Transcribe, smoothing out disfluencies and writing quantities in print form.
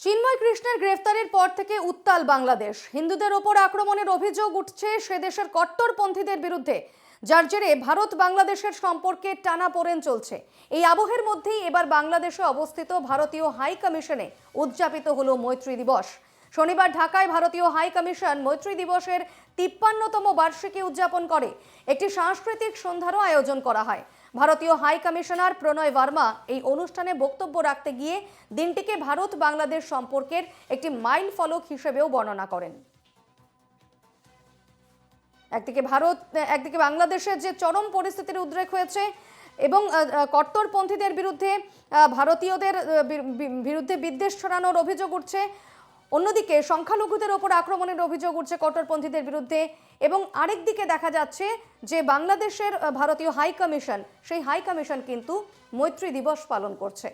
চিন্ময় কৃষ্ণের গ্রেফতারের পর থেকে উত্তাল বাংলাদেশ। হিন্দুদের ওপর আক্রমণের অভিযোগ উঠছে সে দেশের কট্টরপন্থীদের বিরুদ্ধে, যার জেরে ভারত বাংলাদেশের সম্পর্কে টানাপোড়েন চলছে। এই আবহের মধ্যেই এবার বাংলাদেশে অবস্থিত ভারতীয় হাই কমিশনে উদযাপিত হলো মৈত্রী দিবস। শনিবার ঢাকায় ভারতীয় হাই কমিশন মৈত্রী দিবসের ৫৩তম বার্ষিকী উদযাপন করে। একটি সাংস্কৃতিক সন্ধ্যারও আয়োজন করা হয়। ভারতীয় হাই কমিশনার প্রণয় বর্মা এই অনুষ্ঠানে বক্তব্য রাখতে গিয়ে দিনটিকে ভারত বাংলাদেশ সম্পর্কের একটি মাইল ফলক হিসেবেও বর্ণনা করেন। একদিকে বাংলাদেশের যে চরম পরিস্থিতির উদ্রেক হয়েছে এবং কট্টরপন্থীদের বিরুদ্ধে ভারতীয়দের বিরুদ্ধে বিদ্বেষ ছড়ানোর অভিযোগ উঠছে, অন্যদিকে সংখ্যালঘুদের ওপর আক্রমণের অভিযোগ উঠছে কট্টরপন্থীদের বিরুদ্ধে, এবং আরেকদিকে দেখা যাচ্ছে যে বাংলাদেশের ভারতীয় হাই কমিশন, সেই হাই কমিশন কিন্তু মৈত্রী দিবস পালন করছে।